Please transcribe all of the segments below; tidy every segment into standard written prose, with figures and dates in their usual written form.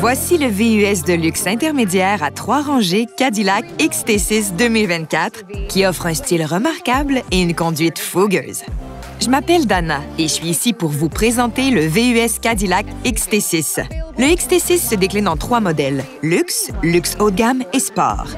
Voici le VUS de luxe intermédiaire à 3 rangées Cadillac XT6 2024 qui offre un style remarquable et une conduite fougueuse. Je m'appelle Dana et je suis ici pour vous présenter le VUS Cadillac XT6. Le XT6 se décline en 3 modèles, luxe, luxe haut de gamme et sport.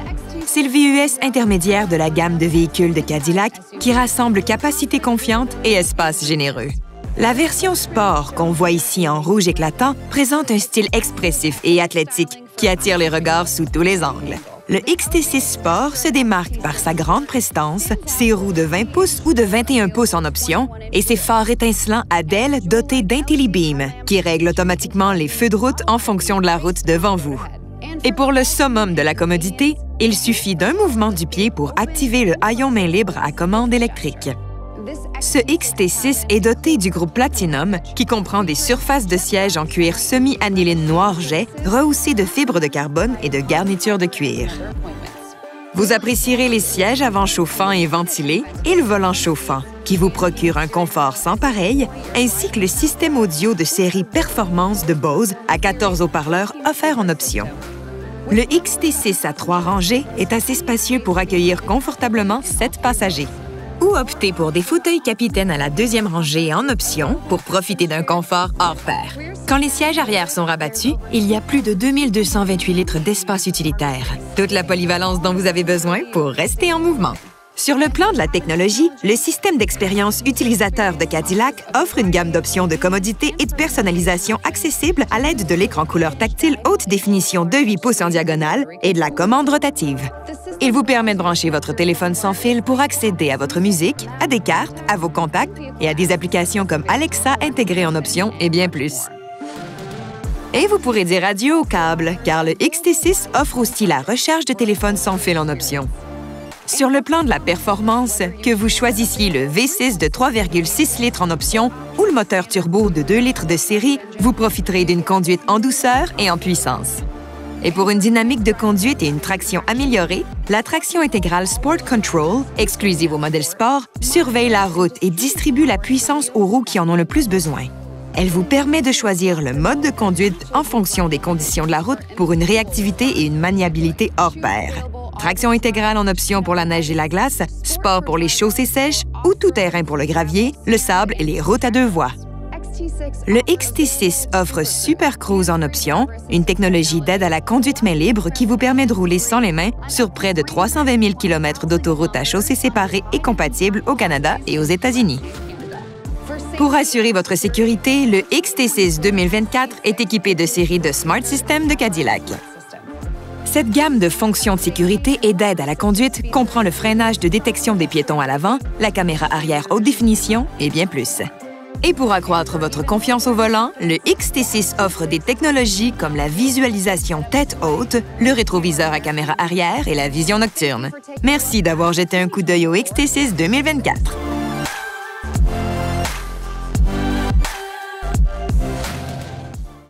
C'est le VUS intermédiaire de la gamme de véhicules de Cadillac qui rassemble capacité confiante et espace généreux. La version sport qu'on voit ici en rouge éclatant présente un style expressif et athlétique qui attire les regards sous tous les angles. Le XT6 Sport se démarque par sa grande prestance, ses roues de 20 pouces ou de 21 pouces en option et ses phares étincelants à d'ailes dotés d'IntelliBeam qui règlent automatiquement les feux de route en fonction de la route devant vous. Et pour le summum de la commodité, il suffit d'un mouvement du pied pour activer le haillon main libre à commande électrique. Ce XT6 est doté du groupe Platinum qui comprend des surfaces de siège en cuir semi-aniline noir jet rehaussées de fibres de carbone et de garnitures de cuir. Vous apprécierez les sièges avant chauffants et ventilés et le volant chauffant qui vous procure un confort sans pareil ainsi que le système audio de série Performance de Bose à 14 haut-parleurs offert en option. Le XT6 à 3 rangées est assez spacieux pour accueillir confortablement 7 passagers. Ou optez pour des fauteuils capitaine à la 2e rangée en option pour profiter d'un confort hors pair. Quand les sièges arrière sont rabattus, il y a plus de 2228 litres d'espace utilitaire. Toute la polyvalence dont vous avez besoin pour rester en mouvement. Sur le plan de la technologie, le système d'expérience utilisateur de Cadillac offre une gamme d'options de commodité et de personnalisation accessible à l'aide de l'écran couleur tactile haute définition de 8 pouces en diagonale et de la commande rotative. Il vous permet de brancher votre téléphone sans fil pour accéder à votre musique, à des cartes, à vos contacts et à des applications comme Alexa intégrées en option et bien plus. Et vous pourrez dire adieu au câble, car le XT6 offre aussi la recharge de téléphone sans fil en option. Sur le plan de la performance, que vous choisissiez le V6 de 3,6 litres en option ou le moteur turbo de 2 litres de série, vous profiterez d'une conduite en douceur et en puissance. Et pour une dynamique de conduite et une traction améliorée, la traction intégrale Sport Control, exclusive au modèle sport, surveille la route et distribue la puissance aux roues qui en ont le plus besoin. Elle vous permet de choisir le mode de conduite en fonction des conditions de la route pour une réactivité et une maniabilité hors pair. Traction intégrale en option pour la neige et la glace, sport pour les chaussées sèches ou tout-terrain pour le gravier, le sable et les routes à 2 voies. Le XT6 offre Super Cruise en option, une technologie d'aide à la conduite main libre qui vous permet de rouler sans les mains sur près de 320 000 km d'autoroute à chaussées séparées et compatibles au Canada et aux États-Unis. Pour assurer votre sécurité, le XT6 2024 est équipé de série de Smart System de Cadillac. Cette gamme de fonctions de sécurité et d'aide à la conduite comprend le freinage de détection des piétons à l'avant, la caméra arrière haute définition et bien plus. Et pour accroître votre confiance au volant, le XT6 offre des technologies comme la visualisation tête haute, le rétroviseur à caméra arrière et la vision nocturne. Merci d'avoir jeté un coup d'œil au XT6 2024.